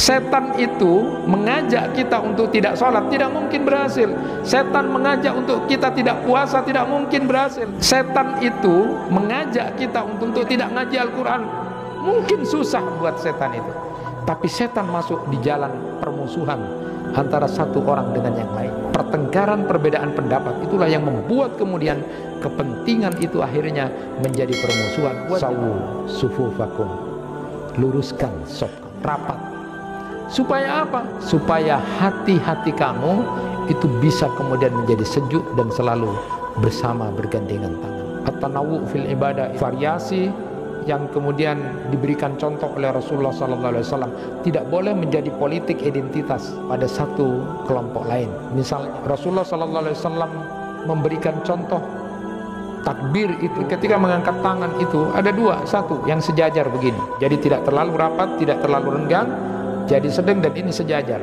Setan itu mengajak kita untuk tidak sholat, tidak mungkin berhasil. Setan mengajak untuk kita tidak puasa, tidak mungkin berhasil. Setan itu mengajak kita untuk tidak ngaji Al-Quran, mungkin susah buat setan itu. Tapi setan masuk di jalan permusuhan antara satu orang dengan yang lain. Pertengkaran, perbedaan pendapat, itulah yang membuat kemudian kepentingan itu akhirnya menjadi permusuhan. Sawu sufufakum, luruskan safkum, rapat. Supaya apa? Supaya hati-hati kamu itu bisa kemudian menjadi sejuk dan selalu bersama bergandengan tangan. At-tanawu fil ibadah, variasi yang kemudian diberikan contoh oleh Rasulullah SAW, tidak boleh menjadi politik identitas pada satu kelompok lain. Misalnya Rasulullah SAW memberikan contoh takbir itu ketika mengangkat tangan itu ada dua, satu yang sejajar begini, jadi tidak terlalu rapat, tidak terlalu renggang, jadi sedang, dan ini sejajar.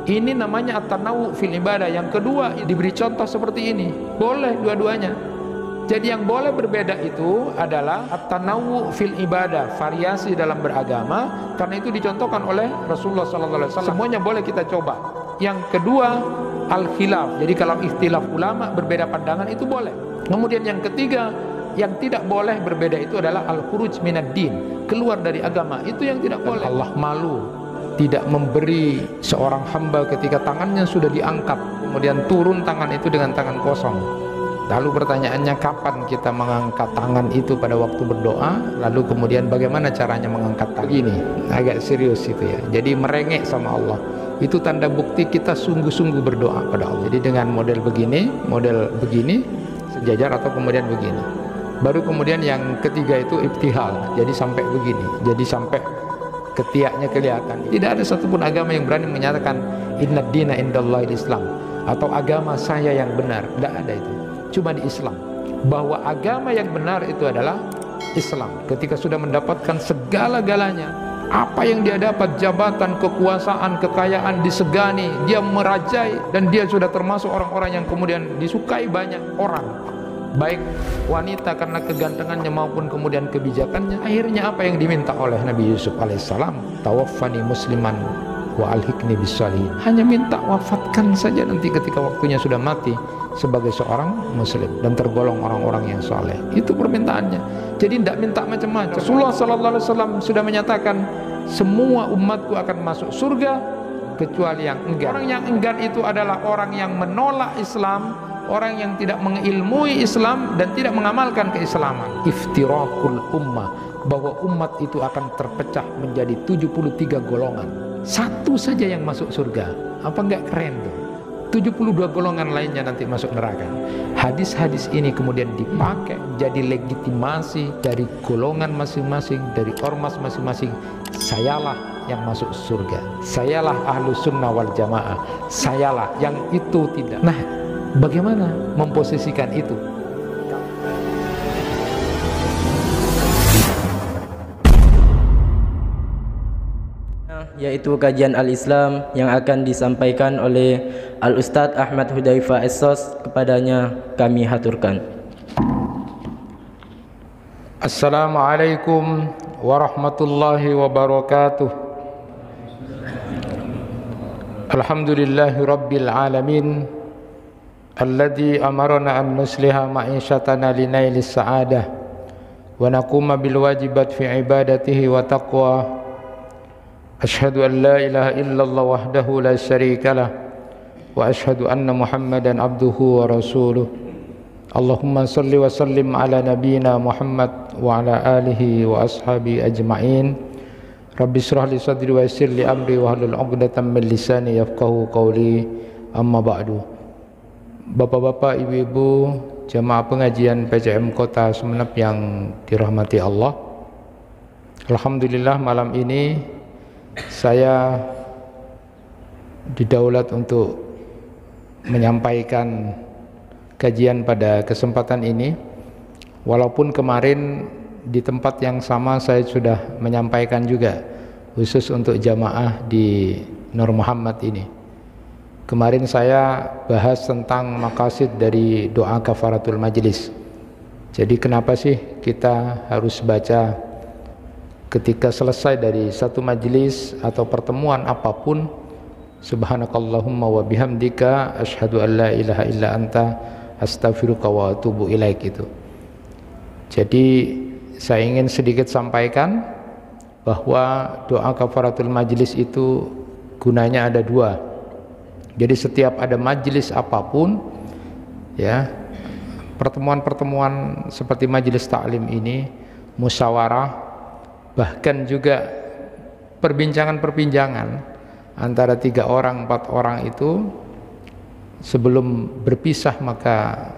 Ini namanya at-tanawu fil ibadah. Yang kedua diberi contoh seperti ini, boleh dua-duanya. Jadi yang boleh berbeda itu adalah at-tanawu fil ibadah, variasi dalam beragama, karena itu dicontohkan oleh Rasulullah SAW. Semuanya boleh kita coba. Yang kedua al-khilaf, jadi kalau ikhtilaf ulama berbeda pandangan itu boleh. Kemudian yang ketiga yang tidak boleh berbeda itu adalah al-khuruj minad din, keluar dari agama, itu yang tidak boleh. Allah malu tidak memberi seorang hamba ketika tangannya sudah diangkat, kemudian turun tangan itu dengan tangan kosong. Lalu pertanyaannya, kapan kita mengangkat tangan itu pada waktu berdoa? Lalu kemudian bagaimana caranya mengangkat tangan? Begini, agak serius itu ya. Jadi merengek sama Allah, itu tanda bukti kita sungguh-sungguh berdoa pada Allah. Jadi dengan model begini, sejajar atau kemudian begini. Baru kemudian yang ketiga itu ibtihal, jadi sampai begini, jadi sampai ketiaknya kelihatan. Tidak ada satupun agama yang berani menyatakan inna dina indallahil Islam, atau agama saya yang benar. Tidak ada itu. Cuma di Islam, bahwa agama yang benar itu adalah Islam. Ketika sudah mendapatkan segala-galanya, apa yang dia dapat, jabatan, kekuasaan, kekayaan, disegani, dia merajai, dan dia sudah termasuk orang-orang yang kemudian disukai banyak orang, baik wanita karena kegantengannya maupun kemudian kebijakannya. Akhirnya apa yang diminta oleh Nabi Yusuf alaihissalam? Tawaffani musliman wa alhiqni bissalihin. Hanya minta wafatkan saja nanti ketika waktunya sudah mati sebagai seorang muslim dan tergolong orang-orang yang soleh. Itu permintaannya. Jadi tidak minta macam-macam. Rasulullah SAW sudah menyatakan semua umatku akan masuk surga kecuali yang enggan. Orang yang enggan itu adalah orang yang menolak Islam, orang yang tidak mengilmui Islam dan tidak mengamalkan keislaman. Iftirakul ummah, bahwa umat itu akan terpecah menjadi 73 golongan. Satu saja yang masuk surga. Apa enggak keren tuh? 72 golongan lainnya nanti masuk neraka. Hadis-hadis ini kemudian dipakai jadi legitimasi dari golongan masing-masing, dari ormas masing-masing. Sayalah yang masuk surga, sayalah ahlus sunnah wal jamaah, sayalah yang itu tidak. Nah, bagaimana memposisikan itu? Yaitu kajian Al-Islam yang akan disampaikan oleh Al-Ustadz Ahmad Hudzaifah Essos. Kepadanya kami haturkan. Assalamualaikum warahmatullahi wabarakatuh. Alhamdulillahi rabbil alamin, alladzi amarna an nusliha ma'isyatana linailis sa'adah wa naquma bil wajibat fi ibadatihi wa taqwa. Asyhadu an la ilaha illallah wahdahu la syarika lah wa asyhadu anna Muhammadan abduhu wa rasuluh. Allahumma salli wa sallim ala nabiyyina Muhammad wa ala alihi wa ashabi ajma'in. Rabbi shrah li sadri wa yassir li amri wa hlul 'uqdatam min lisani yafqahu qawli. Amma ba'du. Bapak-bapak, ibu-ibu, jamaah pengajian PCM Kota Sumeneb yang dirahmati Allah. Alhamdulillah malam ini saya didaulat untuk menyampaikan kajian pada kesempatan ini. Walaupun kemarin di tempat yang sama saya sudah menyampaikan juga, khusus untuk jamaah di Nur Muhammad ini. Kemarin saya bahas tentang maqasid dari doa kafaratul majlis. Jadi kenapa sih kita harus baca ketika selesai dari satu majlis atau pertemuan apapun, subhanakallahumma wa bihamdika asyhadu an la ilaha illa anta astaghfiruka wa atubu ilaik itu. Jadi saya ingin sedikit sampaikan bahwa doa kafaratul majlis itu gunanya ada dua. Jadi setiap ada majlis apapun, ya, pertemuan-pertemuan seperti majlis taklim ini, musyawarah, bahkan juga perbincangan-perbincangan antara 3 orang, 4 orang itu sebelum berpisah maka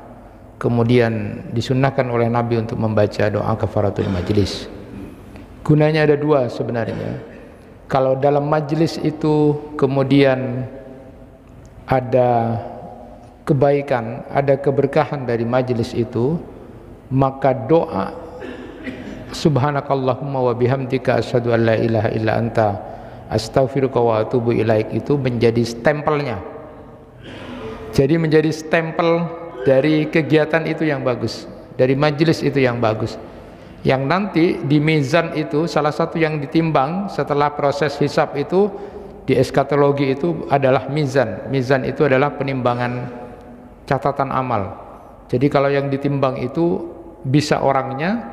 kemudian disunnahkan oleh Nabi untuk membaca doa kafaratul majlis. Gunanya ada dua sebenarnya. Kalau dalam majlis itu kemudian ada kebaikan, ada keberkahan dari majlis itu, maka doa subhanakallahumma wa bihamdika asyhadu an la ilaha illa anta astaghfiruka wa atubu ilaik itu menjadi stempelnya. Jadi menjadi stempel dari kegiatan itu yang bagus, dari majlis itu yang bagus, yang nanti di mizan itu salah satu yang ditimbang setelah proses hisab itu di eskatologi itu adalah mizan. Mizan itu adalah penimbangan catatan amal. Jadi kalau yang ditimbang itu bisa orangnya,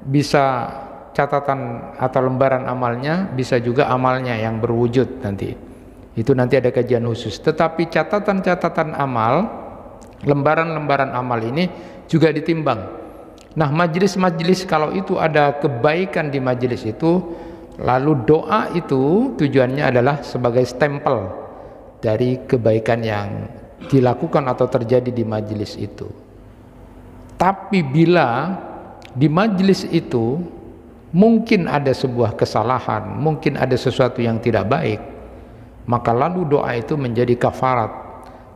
bisa catatan atau lembaran amalnya, bisa juga amalnya yang berwujud nanti. Itu nanti ada kajian khusus. Tetapi catatan-catatan amal, lembaran-lembaran amal ini juga ditimbang. Nah, majelis-majelis kalau itu ada kebaikan di majelis itu, lalu doa itu tujuannya adalah sebagai stempel dari kebaikan yang dilakukan atau terjadi di majelis itu. Tapi bila di majelis itu mungkin ada sebuah kesalahan, mungkin ada sesuatu yang tidak baik, maka lalu doa itu menjadi kafarat,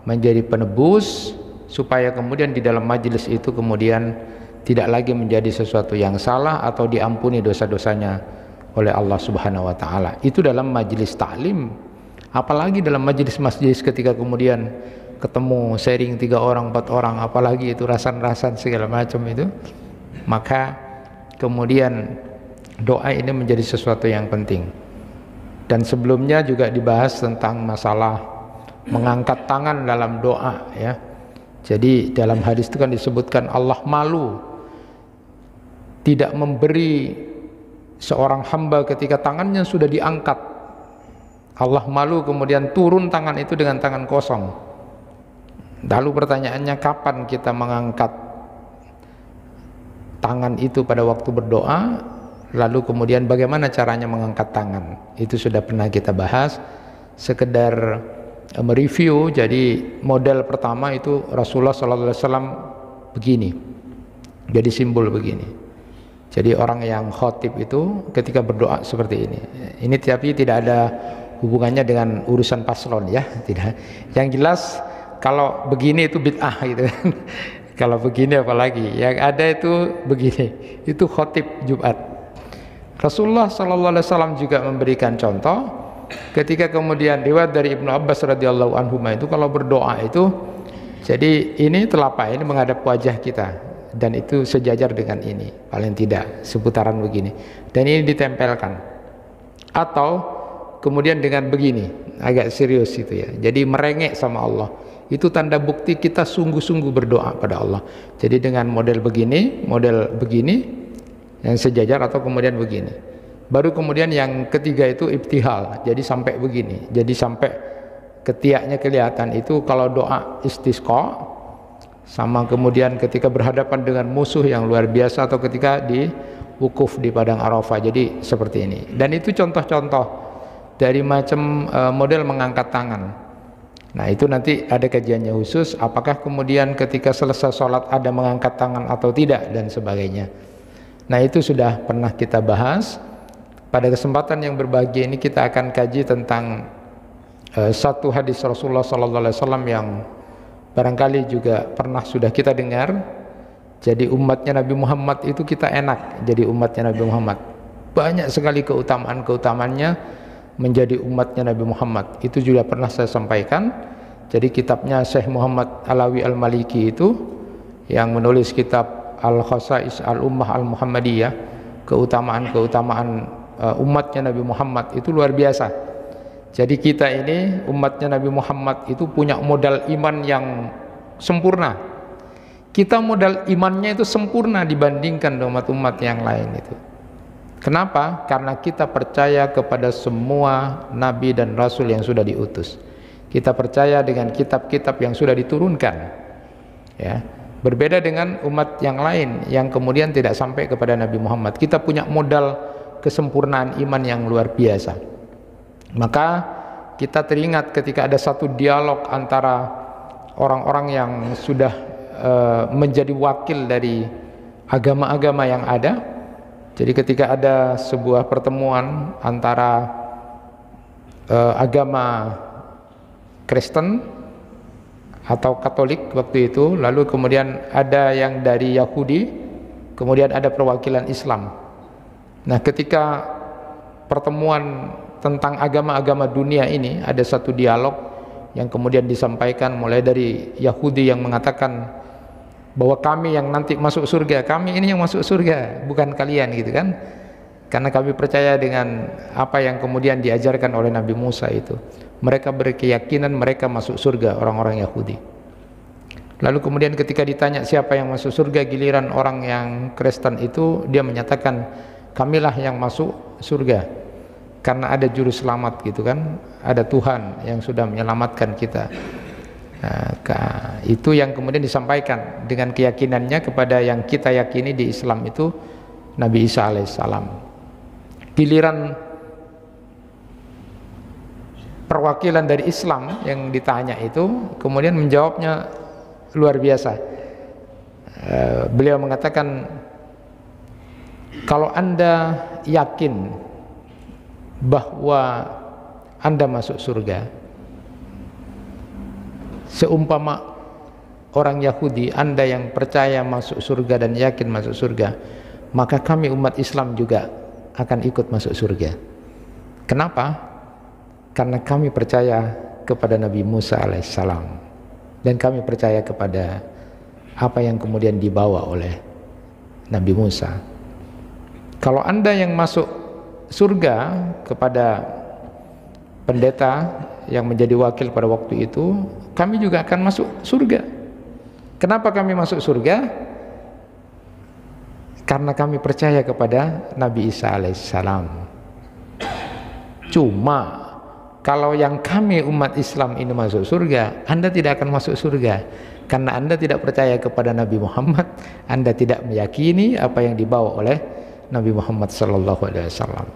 menjadi penebus supaya kemudian di dalam majelis itu kemudian tidak lagi menjadi sesuatu yang salah atau diampuni dosa-dosanya oleh Allah Subhanahu wa taala. Itu dalam majelis taklim. Apalagi dalam majelis-majelis ketika kemudian ketemu sharing 3 orang, 4 orang, apalagi itu rasan-rasan segala macam itu, maka kemudian doa ini menjadi sesuatu yang penting. Dan sebelumnya juga dibahas tentang masalah mengangkat tangan dalam doa, ya. Jadi dalam hadis itu kan disebutkan Allah malu tidak memberi seorang hamba ketika tangannya sudah diangkat. Allah malu kemudian turun tangan itu dengan tangan kosong. Lalu pertanyaannya, kapan kita mengangkat tangan itu pada waktu berdoa? Lalu kemudian bagaimana caranya mengangkat tangan? Itu sudah pernah kita bahas. Sekedar mereview. Jadi model pertama itu Rasulullah SAW begini. Jadi simbol begini. Jadi orang yang khotib itu ketika berdoa seperti ini. Ini tapi tidak ada hubungannya dengan urusan paslon, ya, tidak. Yang jelas kalau begini itu bid'ah gitu kan. Kalau begini apalagi. Yang ada itu begini. Itu khotib Jumat. Rasulullah SAW juga memberikan contoh ketika kemudian riwayat dari Ibnu Abbas radhiyallahu anhu itu kalau berdoa itu, jadi ini telapak ini menghadap wajah kita. Dan itu sejajar dengan ini, paling tidak seputaran begini, dan ini ditempelkan, atau kemudian dengan begini, agak serius itu ya, jadi merengek sama Allah. Itu tanda bukti kita sungguh-sungguh berdoa pada Allah. Jadi dengan model begini yang sejajar, atau kemudian begini. Baru kemudian yang ketiga itu ibtihal, jadi sampai begini, jadi sampai ketiaknya kelihatan. Itu kalau doa istisqa, sama kemudian ketika berhadapan dengan musuh yang luar biasa, atau ketika di wukuf di padang Arafah. Jadi seperti ini. Dan itu contoh-contoh dari macam model mengangkat tangan. Nah, itu nanti ada kajiannya khusus, apakah kemudian ketika selesai sholat ada mengangkat tangan atau tidak, dan sebagainya. Nah, itu sudah pernah kita bahas. Pada kesempatan yang berbahagia ini kita akan kaji tentang satu hadis Rasulullah SAW yang barangkali juga pernah sudah kita dengar. Jadi umatnya Nabi Muhammad itu kita enak jadi umatnya Nabi Muhammad. Banyak sekali keutamaan-keutamaannya menjadi umatnya Nabi Muhammad. Itu juga pernah saya sampaikan. Jadi kitabnya Syekh Muhammad Alawi Al-Maliki itu yang menulis kitab Al-Khasais Al-Ummah Al-Muhammadiyah, keutamaan-keutamaan umatnya Nabi Muhammad itu luar biasa. Jadi kita ini umatnya Nabi Muhammad itu punya modal iman yang sempurna. Kita modal imannya itu sempurna dibandingkan umat-umat yang lain itu. Kenapa? Karena kita percaya kepada semua nabi dan rasul yang sudah diutus. Kita percaya dengan kitab-kitab yang sudah diturunkan, ya. Berbeda dengan umat yang lain yang kemudian tidak sampai kepada Nabi Muhammad. Kita punya modal kesempurnaan iman yang luar biasa. Maka kita teringat ketika ada satu dialog antara orang-orang yang sudah menjadi wakil dari agama-agama yang ada. Jadi ketika ada sebuah pertemuan antara agama Kristen atau Katolik waktu itu, lalu kemudian ada yang dari Yahudi, kemudian ada perwakilan Islam. Nah, ketika pertemuan tentang agama-agama dunia ini, ada satu dialog yang kemudian disampaikan mulai dari Yahudi yang mengatakan bahwa kami yang nanti masuk surga, kami ini yang masuk surga, bukan kalian, gitu kan. Karena kami percaya dengan apa yang kemudian diajarkan oleh Nabi Musa itu. Mereka berkeyakinan mereka masuk surga, orang-orang Yahudi. Lalu kemudian ketika ditanya siapa yang masuk surga, giliran orang yang Kristen itu, dia menyatakan kamilah yang masuk surga karena ada juru selamat, gitu kan. Ada Tuhan yang sudah menyelamatkan kita. Nah, itu yang kemudian disampaikan dengan keyakinannya kepada yang kita yakini di Islam itu Nabi Isa alaihissalam. Giliran perwakilan dari Islam yang ditanya itu kemudian menjawabnya luar biasa. Beliau mengatakan, kalau Anda yakin bahwa Anda masuk surga, seumpama orang Yahudi, Anda yang percaya masuk surga dan yakin masuk surga, maka kami umat Islam juga akan ikut masuk surga. Kenapa? Karena kami percaya kepada Nabi Musa alaihissalam dan kami percaya kepada apa yang kemudian dibawa oleh Nabi Musa. Kalau Anda yang masuk surga kepada pendeta yang menjadi wakil pada waktu itu, kami juga akan masuk surga. Kenapa kami masuk surga? Karena kami percaya kepada Nabi Isa alaihissalam. Cuma kalau yang kami umat Islam ini masuk surga, Anda tidak akan masuk surga karena Anda tidak percaya kepada Nabi Muhammad. Anda tidak meyakini apa yang dibawa oleh Nabi Muhammad SAW.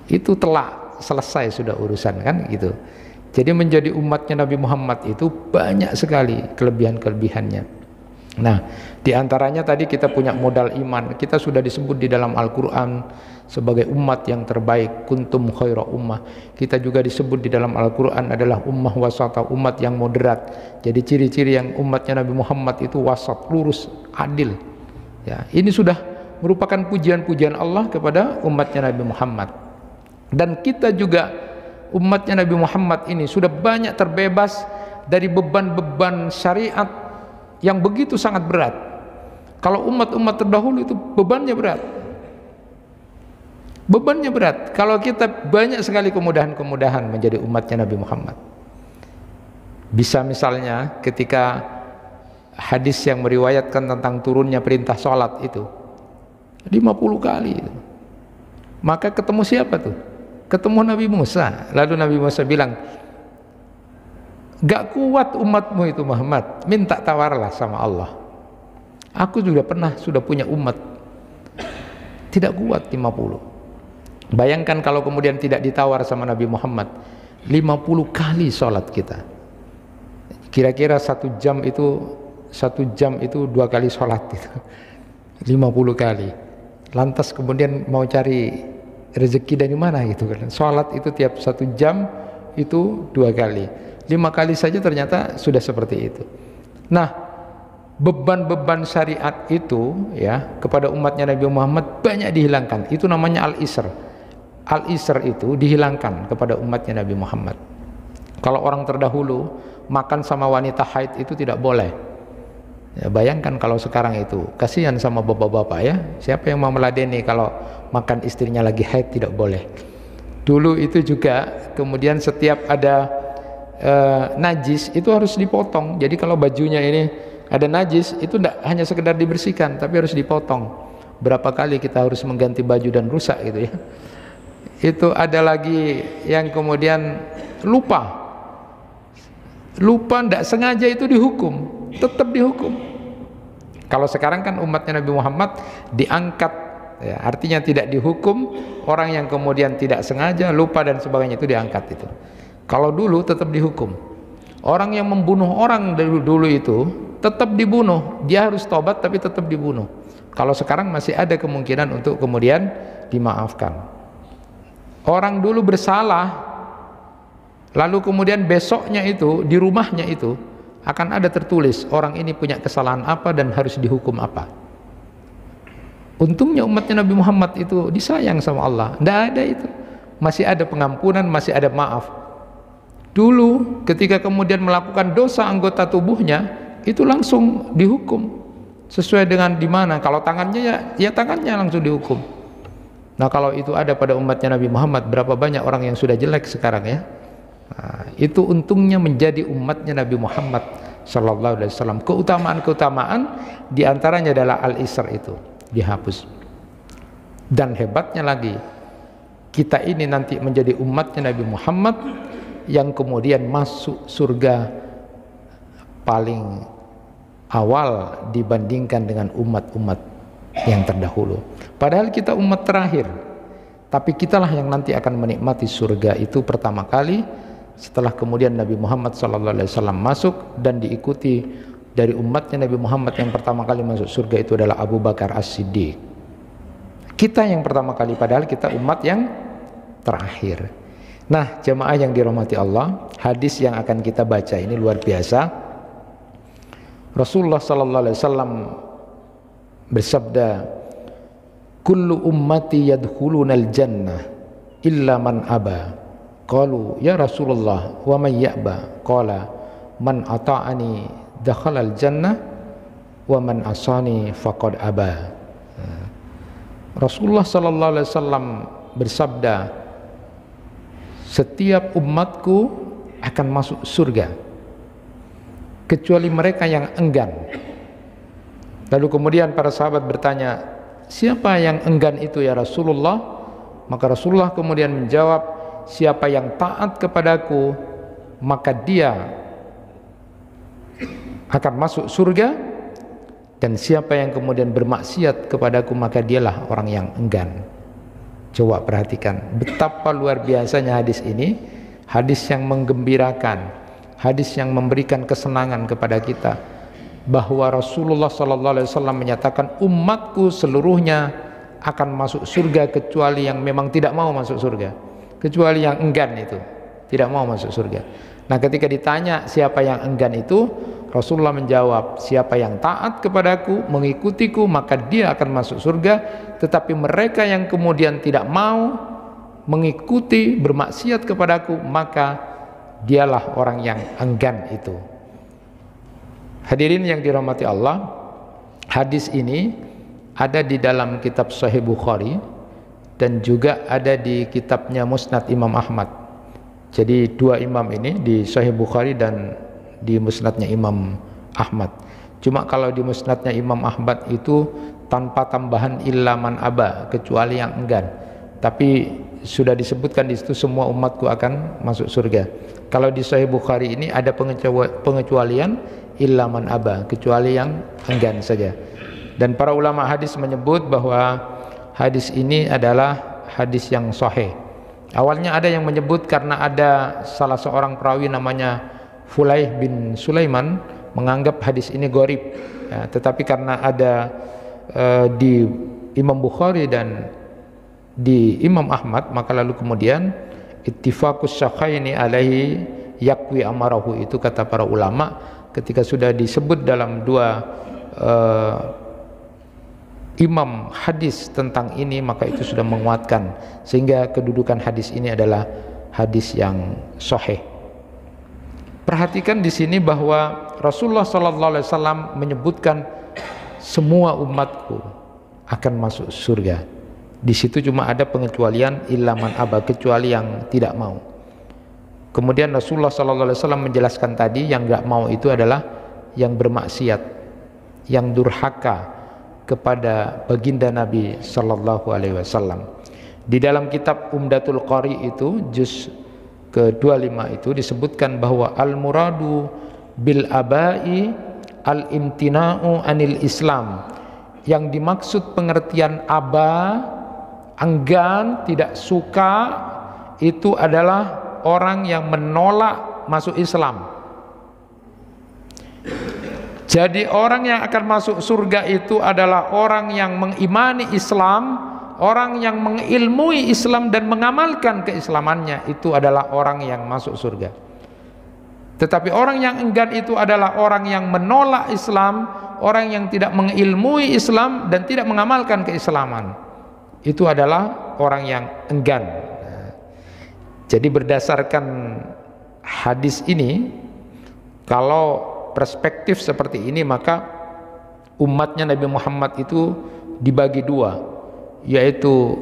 Itu telah selesai sudah urusan, kan gitu. Jadi menjadi umatnya Nabi Muhammad itu banyak sekali kelebihan-kelebihannya. Nah, diantaranya tadi kita punya modal iman. Kita sudah disebut di dalam Al-Quran sebagai umat yang terbaik, kuntum khaira ummah. Kita juga disebut di dalam Al-Quran adalah ummah wasata, umat yang moderat. Jadi ciri-ciri yang umatnya Nabi Muhammad itu wasat, lurus, adil. Ya, ini sudah merupakan pujian-pujian Allah kepada umatnya Nabi Muhammad. Dan kita juga umatnya Nabi Muhammad ini sudah banyak terbebas dari beban-beban syariat yang begitu sangat berat. Kalau umat-umat terdahulu itu bebannya berat. Bebannya berat. Kalau kita banyak sekali kemudahan-kemudahan menjadi umatnya Nabi Muhammad. Bisa misalnya ketika hadis yang meriwayatkan tentang turunnya perintah sholat itu 50 kali itu. Maka ketemu siapa tuh? Ketemu Nabi Musa. Lalu Nabi Musa bilang, gak kuat umatmu itu Muhammad, minta tawarlah sama Allah. Aku juga sudah punya umat, tidak kuat 50. Bayangkan kalau kemudian tidak ditawar sama Nabi Muhammad, 50 kali sholat kita. Kira-kira 1 jam itu 2 kali sholat itu. 50 kali. Lantas kemudian mau cari rezeki dari mana gitu kan. Sholat itu tiap 1 jam itu 2 kali. 5 kali saja ternyata sudah seperti itu. Nah, beban-beban syariat itu ya kepada umatnya Nabi Muhammad banyak dihilangkan. Itu namanya al-isr. Al-isr itu dihilangkan kepada umatnya Nabi Muhammad. Kalau orang terdahulu makan sama wanita haid itu tidak boleh. Ya, bayangkan kalau sekarang itu, kasihan sama bapak-bapak ya. Siapa yang mau meladeni kalau makan istrinya lagi haid tidak boleh. Dulu itu juga kemudian setiap ada najis itu harus dipotong. Jadi kalau bajunya ini ada najis itu tidak hanya sekedar dibersihkan, tapi harus dipotong. Berapa kali kita harus mengganti baju dan rusak gitu ya. Itu ada lagi yang kemudian lupa tidak sengaja itu dihukum, tetap dihukum. Kalau sekarang kan umatnya Nabi Muhammad diangkat ya, artinya tidak dihukum. Orang yang kemudian tidak sengaja, lupa dan sebagainya itu diangkat itu. Kalau dulu tetap dihukum. Orang yang membunuh orang dulu itu tetap dibunuh, dia harus tobat tapi tetap dibunuh. Kalau sekarang masih ada kemungkinan untuk kemudian dimaafkan. Orang dulu bersalah, lalu kemudian besoknya itu di rumahnya itu akan ada tertulis orang ini punya kesalahan apa dan harus dihukum apa. Untungnya umatnya Nabi Muhammad itu disayang sama Allah. Tidak ada itu, masih ada pengampunan, masih ada maaf. Dulu ketika kemudian melakukan dosa anggota tubuhnya itu langsung dihukum sesuai dengan di mana. Kalau tangannya ya tangannya langsung dihukum. Nah kalau itu ada pada umatnya Nabi Muhammad, berapa banyak orang yang sudah jelek sekarang ya. Nah, itu untungnya menjadi umatnya Nabi Muhammad sallallahu alaihi wasallam. Keutamaan-keutamaan diantaranya adalah al-isr itu dihapus. Dan hebatnya lagi, kita ini nanti menjadi umatnya Nabi Muhammad yang kemudian masuk surga paling awal dibandingkan dengan umat-umat yang terdahulu. Padahal kita umat terakhir, tapi kitalah yang nanti akan menikmati surga itu pertama kali setelah kemudian Nabi Muhammad SAW masuk, dan diikuti dari umatnya Nabi Muhammad yang pertama kali masuk surga itu adalah Abu Bakar As-Siddiq. Kita yang pertama kali, padahal kita umat yang terakhir. Nah, jemaah yang dirahmati Allah, hadis yang akan kita baca ini luar biasa. Rasulullah sallallahu alaihi wasallam bersabda, "Kullu ummati yadkhulunal jannah illa man aba." Qalu, "Ya Rasulullah, wa man ya'ba?" Qala, "Man ata'ani dakhalal jannah wa man asani faqad aba." Rasulullah sallallahu alaihi wasallam bersabda, setiap umatku akan masuk surga kecuali mereka yang enggan. Lalu kemudian para sahabat bertanya, siapa yang enggan itu ya Rasulullah? Maka Rasulullah kemudian menjawab, siapa yang taat kepadaku maka dia akan masuk surga, dan siapa yang kemudian bermaksiat kepadaku maka dialah orang yang enggan. Coba perhatikan betapa luar biasanya hadis ini, hadis yang menggembirakan, hadis yang memberikan kesenangan kepada kita, bahwa Rasulullah SAW menyatakan umatku seluruhnya akan masuk surga kecuali yang memang tidak mau masuk surga, kecuali yang enggan itu tidak mau masuk surga. Nah ketika ditanya siapa yang enggan itu, Rasulullah menjawab, siapa yang taat kepadaku, mengikutiku, maka dia akan masuk surga. Tetapi mereka yang kemudian tidak mau mengikuti, bermaksiat kepadaku, maka dialah orang yang enggan itu. Hadirin yang dirahmati Allah, hadis ini ada di dalam kitab Sahih Bukhari dan juga ada di kitabnya Musnad Imam Ahmad. Jadi dua imam ini, di Sahih Bukhari dan di musnadnya Imam Ahmad. Cuma kalau di musnadnya Imam Ahmad itu tanpa tambahan illa man aba, kecuali yang enggan. Tapi sudah disebutkan di situ semua umatku akan masuk surga. Kalau di Sahih Bukhari ini ada pengecualian illa man aba, kecuali yang enggan saja. Dan para ulama hadis menyebut bahwa hadis ini adalah hadis yang sahih. Awalnya ada yang menyebut karena ada salah seorang perawi namanya Fulaih bin Sulaiman menganggap hadis ini gharib ya, tetapi karena ada di Imam Bukhari dan di Imam Ahmad, maka lalu kemudian ittifaqus syakhaini alaihi yakwi amarahu, itu kata para ulama ketika sudah disebut dalam dua imam hadis tentang ini, maka itu sudah menguatkan, sehingga kedudukan hadis ini adalah hadis yang sahih. Perhatikan di sini bahwa Rasulullah SAW menyebutkan semua umatku akan masuk surga. Di situ cuma ada pengecualian illa man aba, kecuali yang tidak mau. Kemudian Rasulullah SAW menjelaskan tadi yang nggak mau itu adalah yang bermaksiat, yang durhaka kepada baginda Nabi Sallallahu Alaihi Wasallam. Di dalam kitab Umdatul Qari itu juz ke-25 itu disebutkan bahwa al-muradu bil abai al-imtina'u anil Islam. Yang dimaksud pengertian aba, enggan, tidak suka, itu adalah orang yang menolak masuk Islam. Jadi orang yang akan masuk surga itu adalah orang yang mengimani Islam, orang yang mengilmui Islam dan mengamalkan keislamannya, itu adalah orang yang masuk surga. Tetapi orang yang enggan itu adalah orang yang menolak Islam, orang yang tidak mengilmui Islam dan tidak mengamalkan keislaman. Itu adalah orang yang enggan. Jadi berdasarkan hadis ini, kalau perspektif seperti ini, maka umatnya Nabi Muhammad itu dibagi dua, yaitu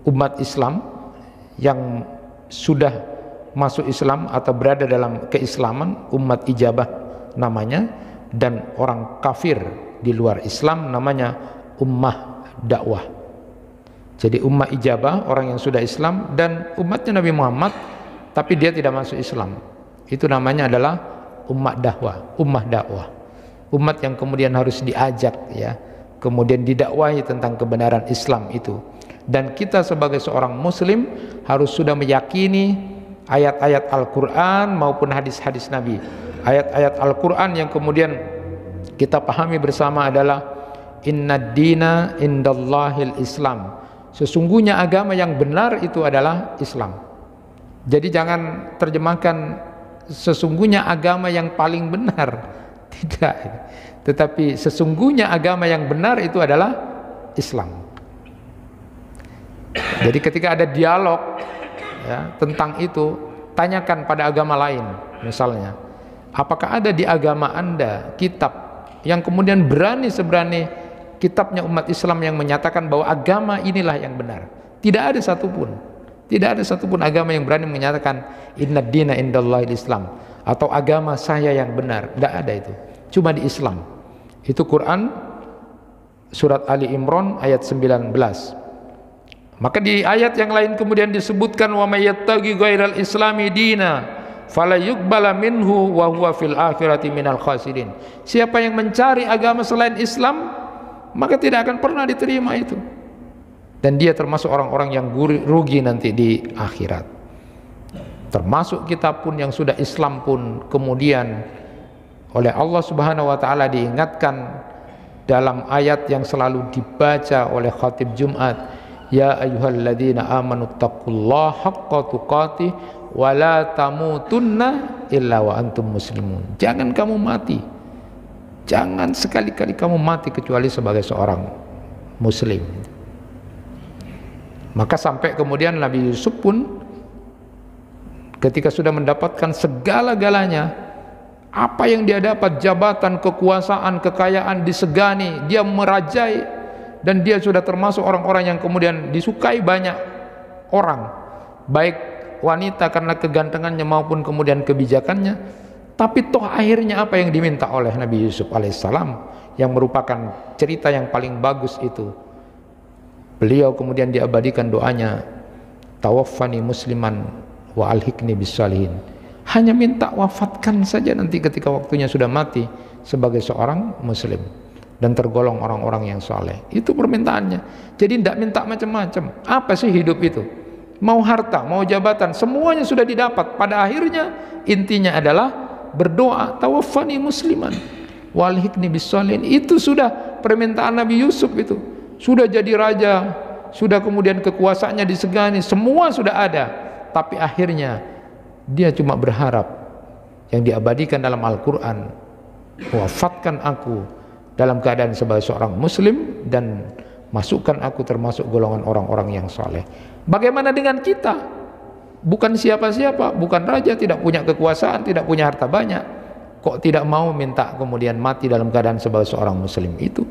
umat Islam yang sudah masuk Islam atau berada dalam keislaman, umat ijabah namanya, dan orang kafir di luar Islam namanya ummah dakwah. Jadi ummah ijabah orang yang sudah Islam, dan umatnya Nabi Muhammad tapi dia tidak masuk Islam, itu namanya adalah ummah dakwah, umat yang kemudian harus diajak, ya, kemudian didakwahi tentang kebenaran Islam itu. Dan kita sebagai seorang muslim harus sudah meyakini ayat-ayat Al-Quran maupun hadis-hadis Nabi. Ayat-ayat Al-Quran yang kemudian kita pahami bersama adalah innad dina indallahil Islam, sesungguhnya agama yang benar itu adalah Islam. Jadi jangan terjemahkan sesungguhnya agama yang paling benar, tidak, tetapi sesungguhnya agama yang benar itu adalah Islam. Jadi ketika ada dialog, ya, tentang itu, tanyakan pada agama lain. Misalnya, apakah ada di agama Anda kitab yang kemudian seberani kitabnya umat Islam yang menyatakan bahwa agama inilah yang benar? Tidak ada satupun. Tidak ada satupun agama yang berani menyatakan innad dina indallahil Islam, atau agama saya yang benar. Tidak ada itu. Cuma di Islam. Itu Quran surat Ali Imran ayat 19. Maka di ayat yang lain kemudian disebutkan wa may yattaqi ghairal islami dina fala yuqbala minhu wa huwa fil akhirati minal khasirin. Siapa yang mencari agama selain Islam, maka tidak akan pernah diterima itu, dan dia termasuk orang-orang yang rugi nanti di akhirat. Termasuk kita pun yang sudah Islam pun kemudian oleh Allah Subhanahu wa taala diingatkan dalam ayat yang selalu dibaca oleh khatib Jumat, ya ayyuhalladzina amanu taqullaha haqqa tuqatih wa la tamutunna illa wa antum muslimun. Jangan kamu mati, jangan sekali-kali kamu mati kecuali sebagai seorang muslim. Maka sampai kemudian Nabi Yusuf pun ketika sudah mendapatkan segala-galanya, apa yang dia dapat, jabatan, kekuasaan, kekayaan disegani, dia merajai, dan dia sudah termasuk orang-orang yang kemudian disukai banyak orang, baik wanita karena kegantengannya maupun kemudian kebijakannya. Tapi toh akhirnya apa yang diminta oleh Nabi Yusuf alaihissalam, yang merupakan cerita yang paling bagus itu, beliau kemudian diabadikan doanya, tawaffani musliman wa alhiqni bissalihin. Hanya minta wafatkan saja nanti ketika waktunya sudah mati sebagai seorang muslim dan tergolong orang-orang yang soleh. Itu permintaannya. Jadi tidak minta macam-macam. Apa sih hidup itu? Mau harta, mau jabatan, semuanya sudah didapat. Pada akhirnya intinya adalah berdoa, tawaffani musliman wa alhiqni bissalihin. Itu sudah permintaan Nabi Yusuf itu. Sudah jadi raja, sudah kemudian kekuasaannya disegani, semua sudah ada, tapi akhirnya dia cuma berharap yang diabadikan dalam Al-Quran, wafatkan aku dalam keadaan sebagai seorang muslim dan masukkan aku termasuk golongan orang-orang yang soleh. Bagaimana dengan kita? bukan siapa-siapa, bukan raja, tidak punya kekuasaan, tidak punya harta banyak, kok tidak mau minta kemudian mati dalam keadaan sebagai seorang muslim itu.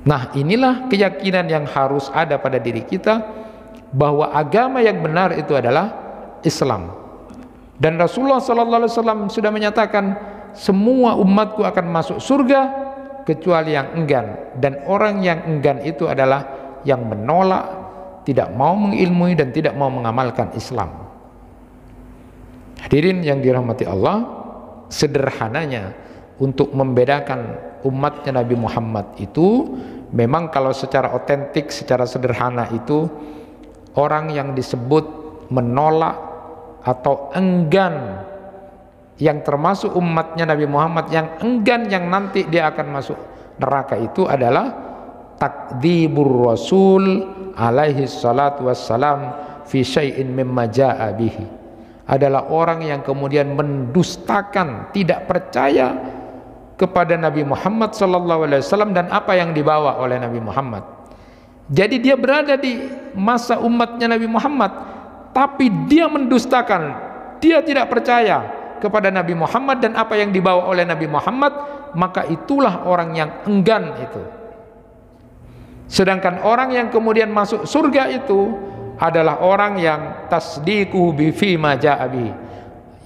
Nah, inilah keyakinan yang harus ada pada diri kita, bahwa agama yang benar itu adalah Islam. Dan Rasulullah SAW sudah menyatakan, semua umatku akan masuk surga kecuali yang enggan, dan orang yang enggan itu adalah yang menolak, tidak mau mengilmui dan tidak mau mengamalkan Islam. Hadirin yang dirahmati Allah, sederhananya untuk membedakan umatnya Nabi Muhammad itu, memang kalau secara otentik, secara sederhana itu, orang yang disebut menolak atau enggan, yang termasuk umatnya Nabi Muhammad yang enggan, yang nanti dia akan masuk neraka, itu adalah takdzibur Rasul alaihi salatu wassalam fi syai'in mimma ja'a bihi, adalah orang yang kemudian mendustakan, tidak percaya kepada Nabi Muhammad SAW dan apa yang dibawa oleh Nabi Muhammad. Jadi dia berada di masa umatnya Nabi Muhammad, tapi dia mendustakan, dia tidak percaya kepada Nabi Muhammad dan apa yang dibawa oleh Nabi Muhammad, maka itulah orang yang enggan itu. Sedangkan orang yang kemudian masuk surga itu adalah orang yang tasdiquhu bi fima ja'a bihi,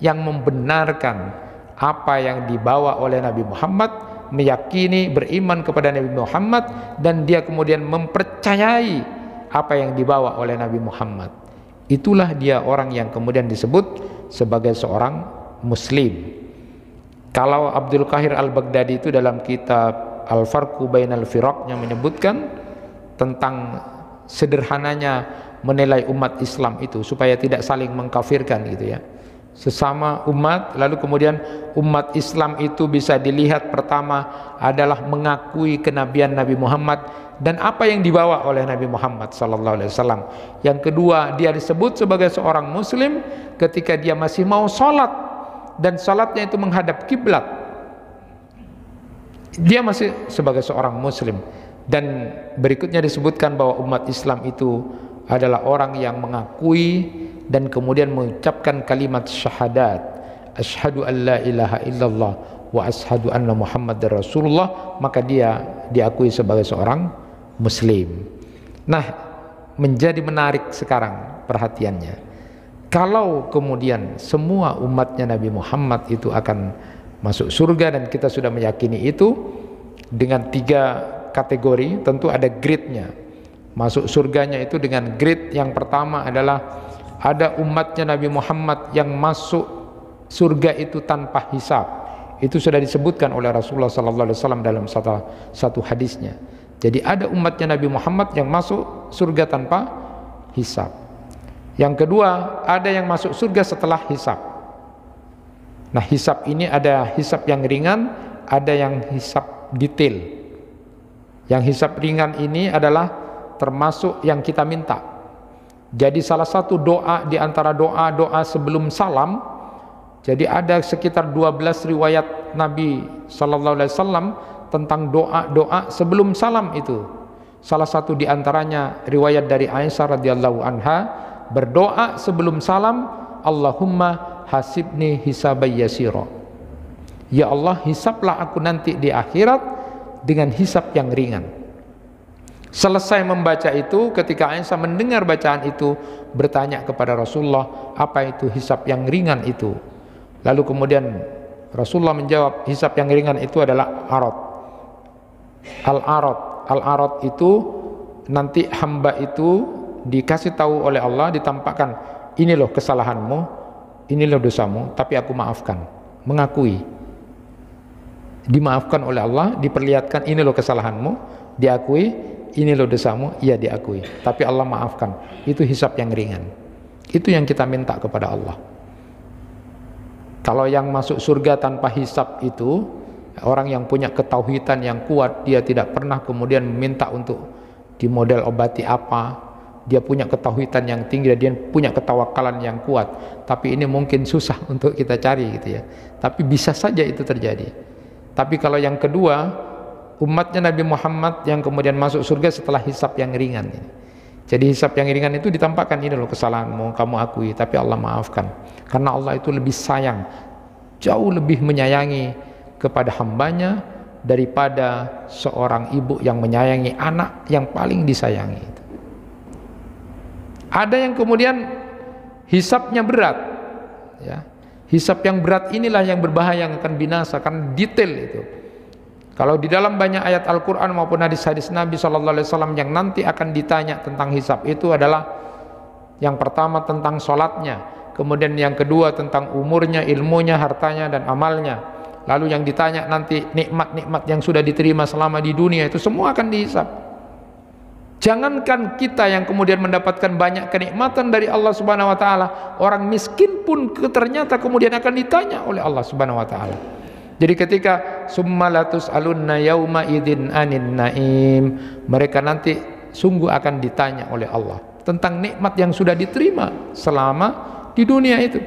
yang membenarkan apa yang dibawa oleh Nabi Muhammad, meyakini, beriman kepada Nabi Muhammad, dan dia kemudian mempercayai apa yang dibawa oleh Nabi Muhammad. Itulah dia orang yang kemudian disebut sebagai seorang muslim. Kalau Abdul Qahir Al-Baghdadi itu dalam kitab Al-Farqu Bainal Firaqnya menyebutkan tentang sederhananya menilai umat Islam itu supaya tidak saling mengkafirkan gitu ya, sesama umat. Lalu kemudian umat Islam itu bisa dilihat, pertama adalah mengakui kenabian Nabi Muhammad dan apa yang dibawa oleh Nabi Muhammad SAW. Yang kedua, dia disebut sebagai seorang muslim ketika dia masih mau sholat dan sholatnya itu menghadap kiblat, dia masih sebagai seorang muslim. Dan berikutnya disebutkan bahwa umat Islam itu adalah orang yang mengakui dan kemudian mengucapkan kalimat syahadat, asyhadu an la ilaha illallah wa asyhadu anna muhammadar rasulullah, maka dia diakui sebagai seorang muslim. Nah, menjadi menarik sekarang perhatiannya, kalau kemudian semua umatnya Nabi Muhammad itu akan masuk surga, dan kita sudah meyakini itu dengan 3 kategori, tentu ada grade-nya. Masuk surganya itu dengan grade yang pertama adalah ada umatnya Nabi Muhammad yang masuk surga itu tanpa hisab. Itu sudah disebutkan oleh Rasulullah SAW dalam satu hadisnya. Jadi ada umatnya Nabi Muhammad yang masuk surga tanpa hisab. Yang kedua, ada yang masuk surga setelah hisab. Nah, hisab ini ada hisab yang ringan, ada yang hisab detail. Yang hisab ringan ini adalah termasuk yang kita minta. Jadi salah satu doa di antara doa-doa sebelum salam, jadi ada sekitar 12 riwayat Nabi SAW tentang doa-doa sebelum salam itu. Salah satu di antaranya riwayat dari Aisyah radhiyallahu anha, berdoa sebelum salam, Allahumma hasibni hisabay yasira. Ya Allah, hisablah aku nanti di akhirat dengan hisab yang ringan. Selesai membaca itu, ketika Aisyah mendengar bacaan itu, bertanya kepada Rasulullah, apa itu hisab yang ringan itu? Lalu kemudian Rasulullah menjawab, hisab yang ringan itu adalah arad. Al-arad itu nanti hamba itu dikasih tahu oleh Allah, ditampakkan, ini loh kesalahanmu, ini loh dosamu, tapi aku maafkan. Mengakui, dimaafkan oleh Allah, diperlihatkan ini loh kesalahanmu, diakui, ini loh dosamu, iya diakui, tapi Allah maafkan. Itu hisab yang ringan. Itu yang kita minta kepada Allah. Kalau yang masuk surga tanpa hisab itu orang yang punya ketauhidan yang kuat, dia tidak pernah kemudian meminta untuk di model obati apa, dia punya ketauhidan yang tinggi, dia punya ketawakalan yang kuat. Tapi ini mungkin susah untuk kita cari gitu ya, tapi bisa saja itu terjadi. Tapi kalau yang kedua, umatnya Nabi Muhammad yang kemudian masuk surga setelah hisab yang ringan ini. Jadi hisab yang ringan itu ditampakkan, ini loh kesalahanmu, kamu akui, tapi Allah maafkan. Karena Allah itu lebih sayang, jauh lebih menyayangi kepada hambanya daripada seorang ibu yang menyayangi anak yang paling disayangi. Ada yang kemudian hisabnya berat, ya. Hisab yang berat inilah yang berbahaya, yang akan binasa, karena detail itu. Kalau di dalam banyak ayat Al-Quran maupun hadis-hadis Nabi SAW yang nanti akan ditanya tentang hisab itu adalah yang pertama tentang sholatnya, kemudian yang kedua tentang umurnya, ilmunya, hartanya, dan amalnya. Lalu yang ditanya nanti nikmat-nikmat yang sudah diterima selama di dunia, itu semua akan dihisab. Jangankan kita yang kemudian mendapatkan banyak kenikmatan dari Allah Subhanahu wa taala, orang miskin pun ternyata kemudian akan ditanya oleh Allah Subhanahu wa taala. Jadi ketika summalatus alunna yauma idzin anin naim, mereka nanti sungguh akan ditanya oleh Allah tentang nikmat yang sudah diterima selama di dunia itu.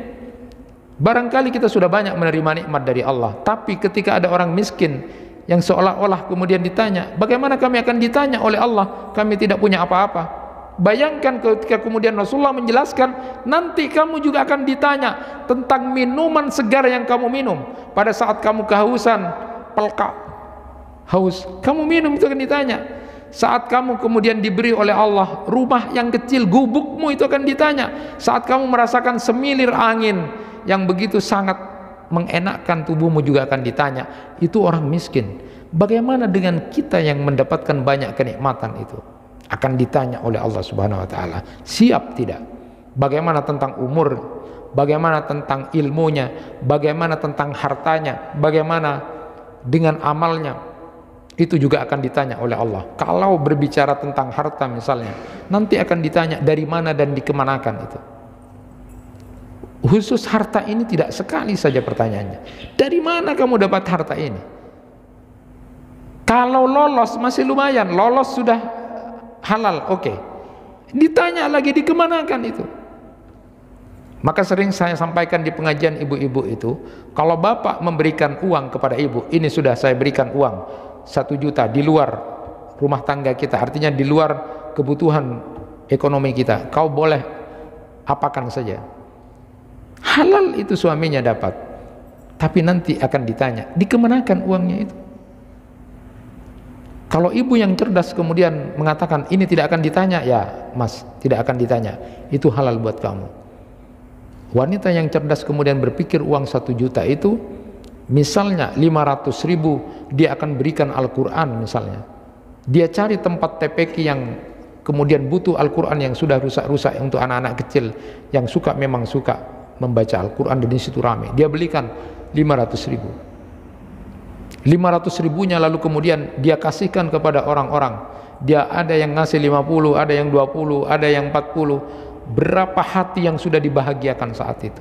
Barangkali kita sudah banyak menerima nikmat dari Allah, tapi ketika ada orang miskin yang seolah-olah kemudian ditanya, bagaimana kami akan ditanya oleh Allah, kami tidak punya apa-apa. Bayangkan ketika kemudian Rasulullah menjelaskan, nanti kamu juga akan ditanya tentang minuman segar yang kamu minum pada saat kamu kehausan, pelka, haus, kamu minum, itu akan ditanya. Saat kamu kemudian diberi oleh Allah rumah yang kecil, gubukmu, itu akan ditanya. Saat kamu merasakan semilir angin yang begitu sangat mengenakkan tubuhmu, juga akan ditanya. Itu orang miskin. Bagaimana dengan kita yang mendapatkan banyak kenikmatan itu? Akan ditanya oleh Allah Subhanahu wa taala. Siap tidak? Bagaimana tentang umur? Bagaimana tentang ilmunya? Bagaimana tentang hartanya? Bagaimana dengan amalnya? Itu juga akan ditanya oleh Allah. Kalau berbicara tentang harta misalnya, nanti akan ditanya dari mana dan dikemanakan itu. Khusus harta ini tidak sekali saja pertanyaannya. Dari mana kamu dapat harta ini? Kalau lolos masih lumayan, lolos sudah halal, oke. Ditanya lagi dikemanakan itu. Maka sering saya sampaikan di pengajian ibu-ibu itu, kalau bapak memberikan uang kepada ibu, ini sudah saya berikan uang 1 juta di luar rumah tangga kita, artinya di luar kebutuhan ekonomi kita, kau boleh apakan saja. Halal itu suaminya dapat, tapi nanti akan ditanya dikemanakan uangnya itu. Kalau ibu yang cerdas kemudian mengatakan ini tidak akan ditanya, ya mas, tidak akan ditanya, itu halal buat kamu. Wanita yang cerdas kemudian berpikir uang 1 juta itu misalnya 500.000 dia akan berikan Al-Quran misalnya. Dia cari tempat TPQ yang kemudian butuh Al-Quran yang sudah rusak-rusak untuk anak-anak kecil yang suka, memang suka membaca Al-Quran, dan di situ rame, dia belikan 500.000 nya, lalu kemudian dia kasihkan kepada orang-orang. Dia ada yang ngasih 50, ada yang 20, ada yang 40. Berapa hati yang sudah dibahagiakan saat itu.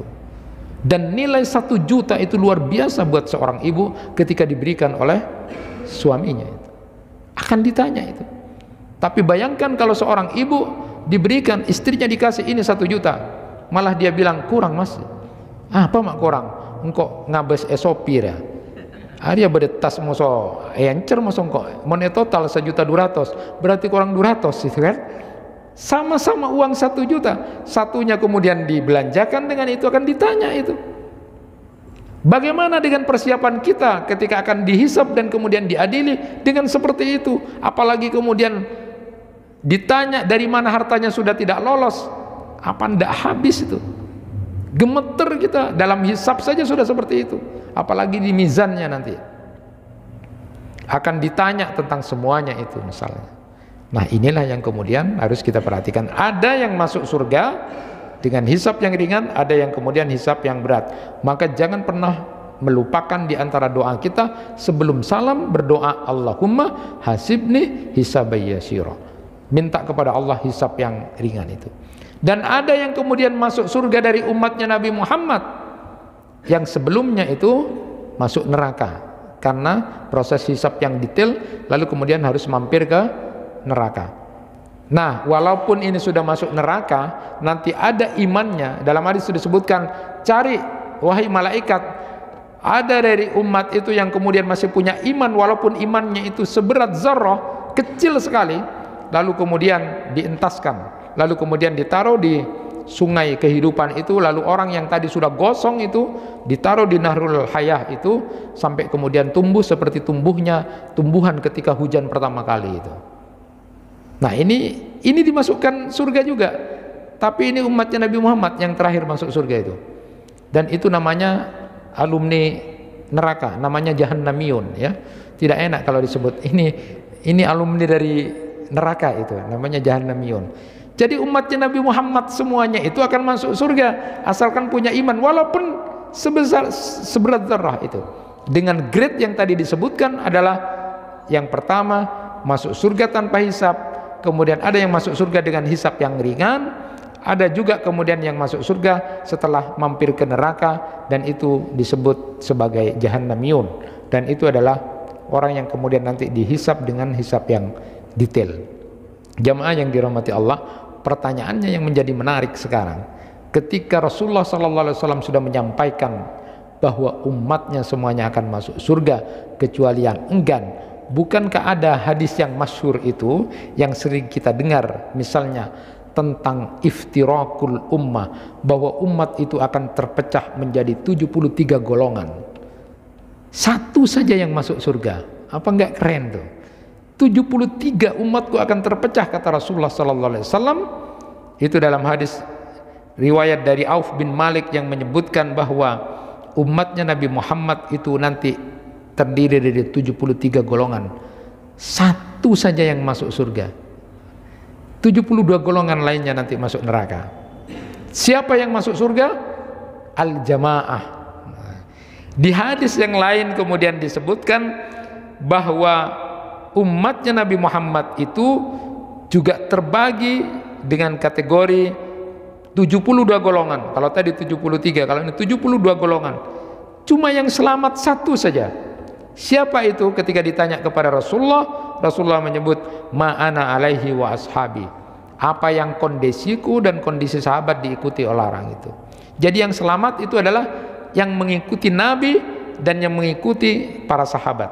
Dan nilai 1 juta itu luar biasa buat seorang ibu ketika diberikan oleh suaminya itu. Akan ditanya itu. Tapi bayangkan kalau seorang ibu diberikan, istrinya dikasih ini 1 juta, malah dia bilang kurang mas. Apa mak kurang? Engkau ngabes esopir ya. Dia bedetas moso encer moso engkau. Money total 1.200.000, berarti kurang 200 itu kan. Sama-sama uang 1 juta, satunya kemudian dibelanjakan, dengan itu akan ditanya itu. Bagaimana dengan persiapan kita ketika akan dihisab dan kemudian diadili dengan seperti itu? Apalagi kemudian ditanya dari mana hartanya sudah tidak lolos, apa ndak habis itu? Gemeter kita, dalam hisab saja sudah seperti itu, apalagi di mizannya nanti akan ditanya tentang semuanya itu misalnya. Nah inilah yang kemudian harus kita perhatikan. Ada yang masuk surga dengan hisab yang ringan, ada yang kemudian hisab yang berat. Maka jangan pernah melupakan di antara doa kita sebelum salam berdoa, Allahumma hasibni hisabai yasira. Minta kepada Allah hisab yang ringan itu. Dan ada yang kemudian masuk surga dari umatnya Nabi Muhammad yang sebelumnya itu masuk neraka karena proses hisab yang detail, lalu kemudian harus mampir ke neraka. Nah, walaupun ini sudah masuk neraka, nanti ada imannya. Dalam hadis sudah disebutkan, cari wahai malaikat, ada dari umat itu yang kemudian masih punya iman, walaupun imannya itu seberat zarrah, kecil sekali, lalu kemudian dientaskan, lalu kemudian ditaruh di sungai kehidupan itu, lalu orang yang tadi sudah gosong itu ditaruh di Nahrul Hayah itu sampai kemudian tumbuh seperti tumbuhnya tumbuhan ketika hujan pertama kali itu. Nah, ini dimasukkan surga juga. Tapi ini umatnya Nabi Muhammad yang terakhir masuk surga itu. Dan itu namanya alumni neraka, namanya Jahannamiyun, ya. Tidak enak kalau disebut ini alumni dari neraka itu, namanya Jahannamiyun. Jadi umatnya Nabi Muhammad semuanya itu akan masuk surga asalkan punya iman, walaupun seberat zarrah itu. Dengan grade yang tadi disebutkan adalah yang pertama masuk surga tanpa hisab, kemudian ada yang masuk surga dengan hisab yang ringan, ada juga kemudian yang masuk surga setelah mampir ke neraka, dan itu disebut sebagai Jahannamiyun, dan itu adalah orang yang kemudian nanti dihisab dengan hisab yang detail. Jamaah yang dirahmati Allah, pertanyaannya yang menjadi menarik sekarang, ketika Rasulullah SAW sudah menyampaikan bahwa umatnya semuanya akan masuk surga kecuali yang enggan, bukankah ada hadis yang masyhur itu yang sering kita dengar, misalnya tentang iftirakul ummah, bahwa umat itu akan terpecah menjadi 73 golongan, satu saja yang masuk surga? Apa enggak keren tuh? 73 umatku akan terpecah, kata Rasulullah SAW. Itu dalam hadis riwayat dari Auf bin Malik yang menyebutkan bahwa umatnya Nabi Muhammad itu nanti terdiri dari 73 golongan, satu saja yang masuk surga, 72 golongan lainnya nanti masuk neraka. Siapa yang masuk surga? Al-jamaah. Di hadis yang lain kemudian disebutkan bahwa umatnya Nabi Muhammad itu juga terbagi dengan kategori 72 golongan. Kalau tadi 73, kalau ini 72 golongan. Cuma yang selamat satu saja. Siapa itu? Ketika ditanya kepada Rasulullah, Rasulullah menyebut ma'ana alaihi wa ashabi, apa yang kondisiku dan kondisi sahabat diikuti oleh orang itu. Jadi yang selamat itu adalah yang mengikuti Nabi dan yang mengikuti para sahabat.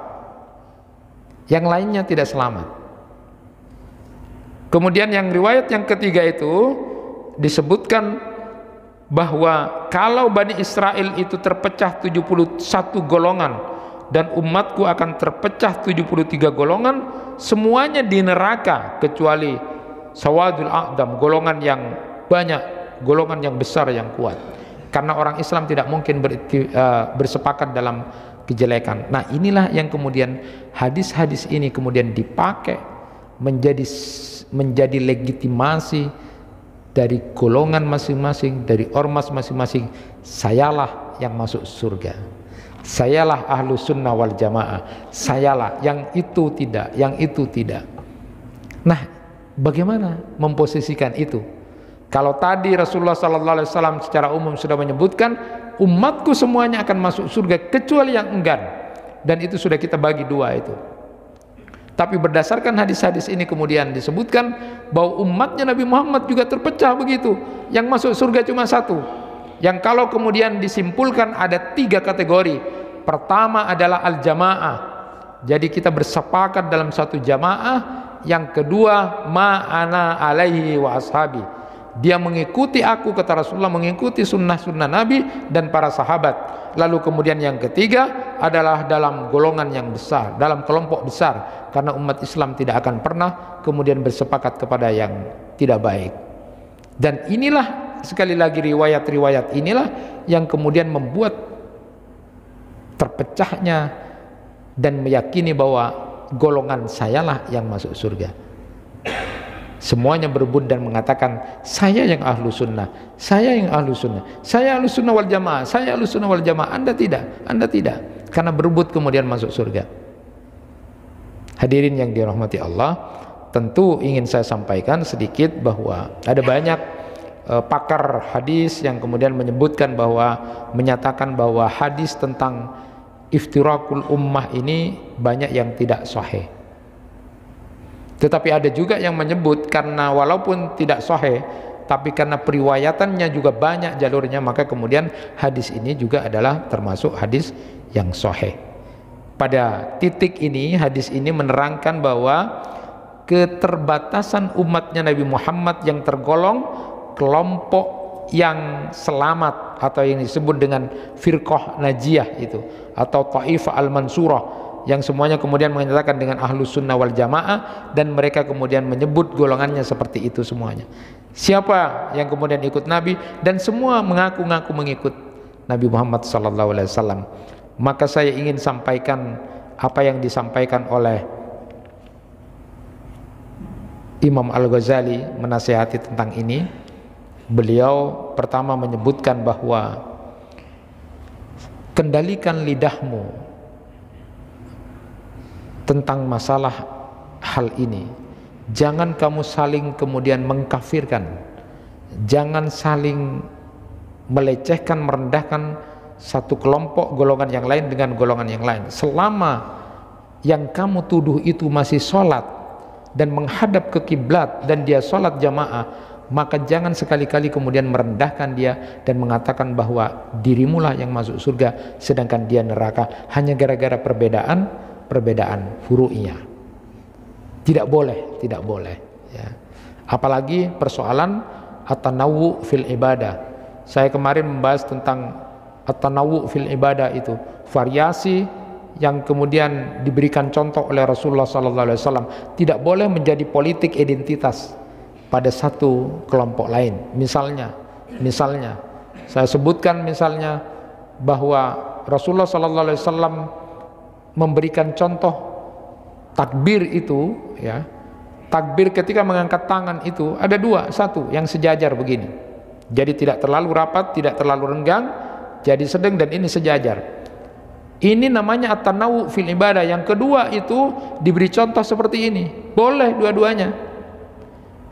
Yang lainnya tidak selamat. Kemudian yang riwayat yang ketiga itu disebutkan bahwa kalau Bani Israel itu terpecah 71 golongan dan umatku akan terpecah 73 golongan, semuanya di neraka kecuali sawadul a'dam, golongan yang banyak, golongan yang besar yang kuat. Karena orang Islam tidak mungkin bersepakat dalam kejelekan. Nah, inilah yang kemudian hadis-hadis ini kemudian dipakai menjadi legitimasi dari golongan masing-masing, dari ormas masing-masing. Sayalah yang masuk surga, sayalah ahlu sunnah wal jamaah, sayalah, yang itu tidak, yang itu tidak. Nah, bagaimana memposisikan itu? Kalau tadi Rasulullah SAW secara umum sudah menyebutkan umatku semuanya akan masuk surga kecuali yang enggan, dan itu sudah kita bagi dua itu. Tapi berdasarkan hadis-hadis ini kemudian disebutkan bahwa umatnya Nabi Muhammad juga terpecah begitu. Yang masuk surga cuma satu. Yang kalau kemudian disimpulkan ada tiga kategori. Pertama adalah al-jamaah. Jadi kita bersepakat dalam satu jamaah. Yang kedua ma'ana alaihi wa ashabi. Dia mengikuti aku, kata Rasulullah, mengikuti sunnah-sunnah Nabi dan para sahabat. Lalu kemudian yang ketiga adalah dalam golongan yang besar, dalam kelompok besar, karena umat Islam tidak akan pernah kemudian bersepakat kepada yang tidak baik. Dan inilah sekali lagi riwayat-riwayat inilah yang kemudian membuat terpecahnya dan meyakini bahwa golongan sayalah yang masuk surga. Semuanya berebut dan mengatakan saya yang ahlu sunnah, saya yang ahlu sunnah, saya ahlu sunnah wal jamaah, saya ahlu sunnah wal jamaah. Anda tidak, karena berebut kemudian masuk surga. Hadirin yang dirahmati Allah, tentu ingin saya sampaikan sedikit bahwa ada banyak pakar hadis yang kemudian menyatakan bahwa hadis tentang iftirakul ummah ini banyak yang tidak sahih. Tetapi ada juga yang menyebut karena walaupun tidak sahih, tapi karena periwayatannya juga banyak jalurnya, maka kemudian hadis ini juga adalah termasuk hadis yang sahih. Pada titik ini hadis ini menerangkan bahwa keterbatasan umatnya Nabi Muhammad yang tergolong kelompok yang selamat atau yang disebut dengan firqah najiyah itu, atau taifah al-mansurah, yang semuanya kemudian menyatakan dengan ahlus sunnah wal jamaah, dan mereka kemudian menyebut golongannya seperti itu semuanya. Siapa yang kemudian ikut Nabi dan semua mengaku-ngaku mengikut Nabi Muhammad SAW. Maka saya ingin sampaikan apa yang disampaikan oleh Imam Al-Ghazali menasihati tentang ini. Beliau pertama menyebutkan bahwa kendalikan lidahmu tentang masalah hal ini. Jangan kamu saling kemudian mengkafirkan, jangan saling melecehkan, merendahkan satu kelompok golongan yang lain dengan golongan yang lain. Selama yang kamu tuduh itu masih sholat dan menghadap ke kiblat dan dia sholat jamaah, maka jangan sekali-kali kemudian merendahkan dia dan mengatakan bahwa dirimulah yang masuk surga sedangkan dia neraka hanya gara-gara perbedaan furu'iyah. Tidak boleh ya. Apalagi persoalan at-tanawwu fil ibadah. Saya kemarin membahas tentang at-tanawwu fil ibadah, itu variasi yang kemudian diberikan contoh oleh Rasulullah SAW. Tidak boleh menjadi politik identitas pada satu kelompok lain. Misalnya saya sebutkan misalnya bahwa Rasulullah SAW memberikan contoh takbir itu, ya, takbir ketika mengangkat tangan itu ada dua, satu yang sejajar begini, jadi tidak terlalu rapat, tidak terlalu renggang, jadi sedang, dan ini sejajar. Ini namanya at-tanawwu fil ibadah. Yang kedua itu diberi contoh seperti ini, boleh dua-duanya.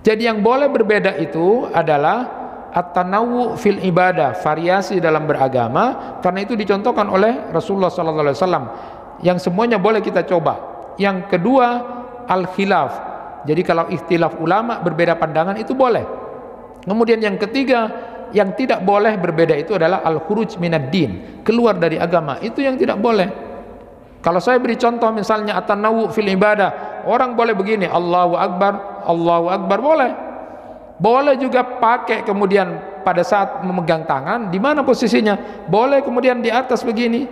Jadi yang boleh berbeda itu adalah at-tanawwu fil ibadah, variasi dalam beragama, karena itu dicontohkan oleh Rasulullah SAW, yang semuanya boleh kita coba. Yang kedua al-khilaf, jadi kalau ikhtilaf ulama, berbeda pandangan, itu boleh. Kemudian yang ketiga yang tidak boleh berbeda itu adalah al-khuruj minad din, keluar dari agama, itu yang tidak boleh. Kalau saya beri contoh misalnya at-tanawwu fil ibadah, orang boleh begini, Allahu Akbar, boleh juga pakai kemudian pada saat memegang tangan, di mana posisinya? Boleh kemudian di atas begini,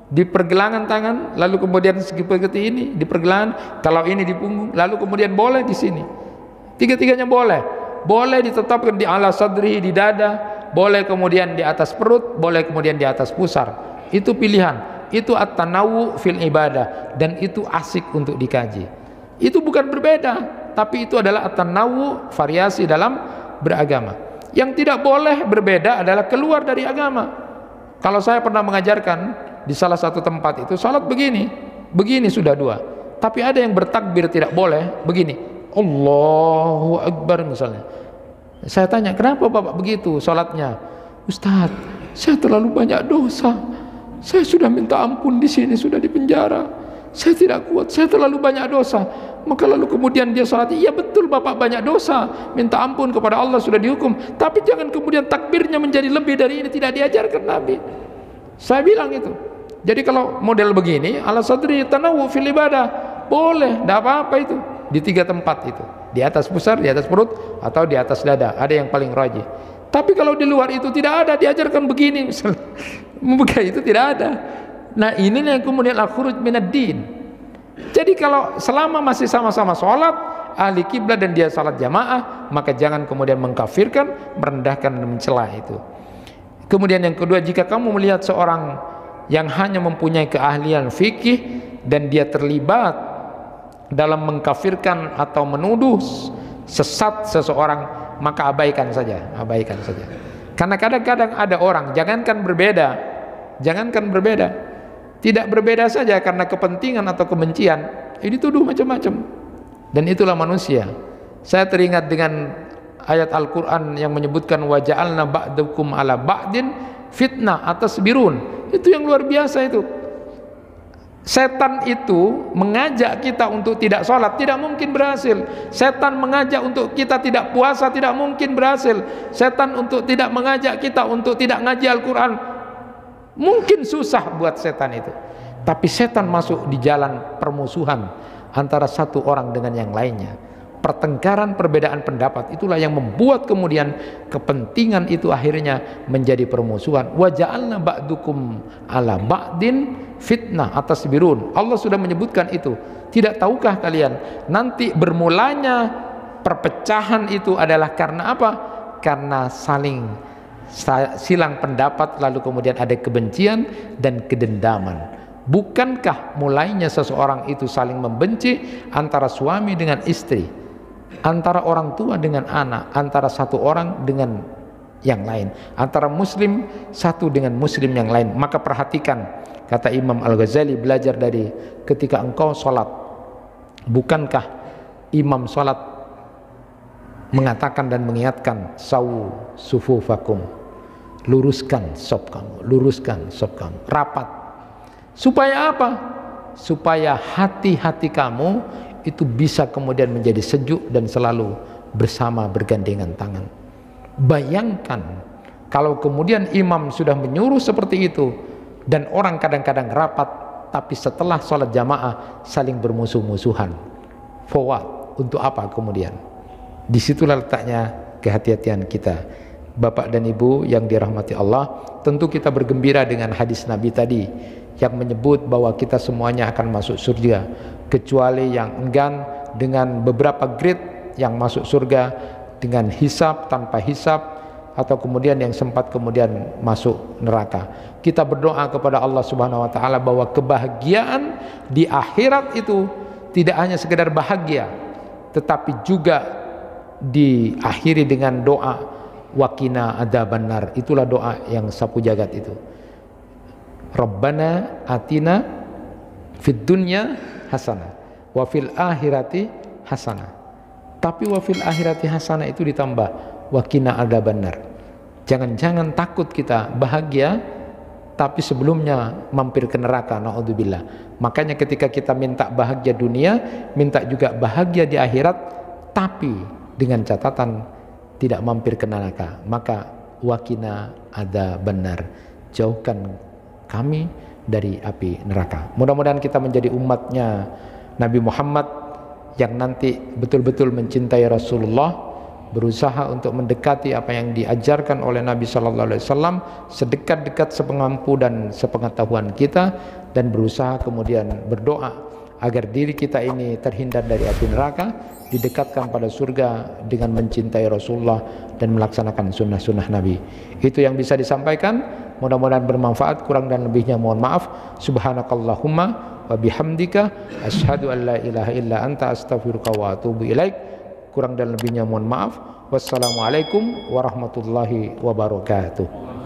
di pergelangan tangan, lalu kemudian seperti ini di pergelangan, kalau ini di punggung, lalu kemudian boleh di sini. Tiga-tiganya boleh ditetapkan di ala sadri, di dada, boleh kemudian di atas perut, boleh kemudian di atas pusar. Itu pilihan, itu at-tanawwu fil ibadah, dan itu asik untuk dikaji. Itu bukan berbeda, tapi itu adalah at-tanawwu, variasi dalam beragama. Yang tidak boleh berbeda adalah keluar dari agama. Kalau saya pernah mengajarkan di salah satu tempat itu, salat begini sudah dua, tapi ada yang bertakbir tidak boleh begini, Allahu Akbar misalnya. Saya tanya, kenapa Bapak begitu salatnya? Ustaz, saya terlalu banyak dosa, saya sudah minta ampun di sini, sudah di penjara, saya tidak kuat, saya terlalu banyak dosa. Maka lalu kemudian dia salat, iya betul Bapak banyak dosa, minta ampun kepada Allah, sudah dihukum, tapi jangan kemudian takbirnya menjadi lebih dari ini, tidak diajarkan Nabi. Saya bilang itu. Jadi kalau model begini, ala sadri tanawwu fil ibadah, boleh, tidak apa-apa itu, di tiga tempat itu, di atas pusar, di atas perut, atau di atas dada, ada yang paling rajih. Tapi kalau di luar itu tidak ada diajarkan begini misalnya, membuka itu tidak ada. Nah ini yang kemudian al-khuruj minad din. Jadi kalau selama masih sama-sama sholat ahli kiblat dan dia salat jamaah, maka jangan kemudian mengkafirkan, merendahkan dan mencela itu. Kemudian yang kedua, jika kamu melihat seorang yang hanya mempunyai keahlian fikih dan dia terlibat dalam mengkafirkan atau menuduh sesat seseorang, maka abaikan saja. Karena kadang-kadang ada orang, jangankan berbeda, tidak berbeda saja karena kepentingan atau kebencian, ini tuduh macam-macam. Dan itulah manusia. Saya teringat dengan ayat Al-Quran yang menyebutkan wa ja'alna ba'dakum ala ba'din fitnah atasbirun. Itu yang luar biasa itu. Setan itu mengajak kita untuk tidak sholat, tidak mungkin berhasil. Setan mengajak untuk kita tidak puasa, tidak mungkin berhasil. Setan untuk tidak mengajak kita untuk tidak ngaji Al-Quran, mungkin susah buat setan itu. Tapi setan masuk di jalan permusuhan antara satu orang dengan yang lainnya. Pertengkaran, perbedaan pendapat, itulah yang membuat kemudian kepentingan itu akhirnya menjadi permusuhan. Wa ja'alna ba'dukum ala ba'din fitnah atasbirun. Allah sudah menyebutkan itu. Tidak tahukah kalian nanti bermulanya perpecahan itu adalah karena apa? Karena saling silang pendapat, lalu kemudian ada kebencian dan kedendaman. Bukankah mulainya seseorang itu saling membenci antara suami dengan istri, antara orang tua dengan anak, antara satu orang dengan yang lain, antara muslim satu dengan muslim yang lain? Maka perhatikan, kata Imam Al-Ghazali, belajar dari ketika engkau sholat, bukankah imam sholat mengatakan dan mengingatkan, sawu sufufakum, luruskan saf kamu, luruskan saf kamu, rapat. Supaya apa? Supaya hati-hati kamu itu bisa kemudian menjadi sejuk dan selalu bersama bergandengan tangan. Bayangkan kalau kemudian imam sudah menyuruh seperti itu dan orang kadang-kadang rapat, tapi setelah sholat jamaah saling bermusuh-musuhan. Forward, untuk apa kemudian? Disitulah letaknya kehati-hatian kita. Bapak dan Ibu yang dirahmati Allah, tentu kita bergembira dengan hadis Nabi tadi yang menyebut bahwa kita semuanya akan masuk surga, kecuali yang enggan dengan beberapa grade yang masuk surga dengan hisab, tanpa hisab, atau kemudian yang sempat kemudian masuk neraka. Kita berdoa kepada Allah Subhanahu wa taala bahwa kebahagiaan di akhirat itu tidak hanya sekedar bahagia, tetapi juga diakhiri dengan doa waqina adzabannar. Itulah doa yang sapu jagat itu. Rabbana atina fid dunya hasanah wa fil akhirati hasanah. Tapi wa fil akhirati hasanah itu ditambah waqina adzabannar. Jangan-jangan takut kita bahagia tapi sebelumnya mampir ke neraka, naudzubillah. Makanya ketika kita minta bahagia dunia, minta juga bahagia di akhirat, tapi dengan catatan tidak mampir ke neraka. Maka waqina adzabannar, jauhkan kami dari api neraka. Mudah-mudahan kita menjadi umatnya Nabi Muhammad yang nanti betul-betul mencintai Rasulullah, berusaha untuk mendekati apa yang diajarkan oleh Nabi Sallallahu Alaihi Wasallam sedekat-dekat sepengampu dan sepengetahuan kita, dan berusaha kemudian berdoa agar diri kita ini terhindar dari api neraka, didekatkan pada surga dengan mencintai Rasulullah dan melaksanakan sunnah-sunnah Nabi. Itu yang bisa disampaikan, mudah-mudahan bermanfaat. Kurang dan lebihnya mohon maaf. Subhanakallahumma wa bihamdika asyhadu an la ilaha illa anta astaghfiruka wa atubu ilaik. Kurang dan lebihnya mohon maaf. Wassalamualaikum warahmatullahi wabarakatuh.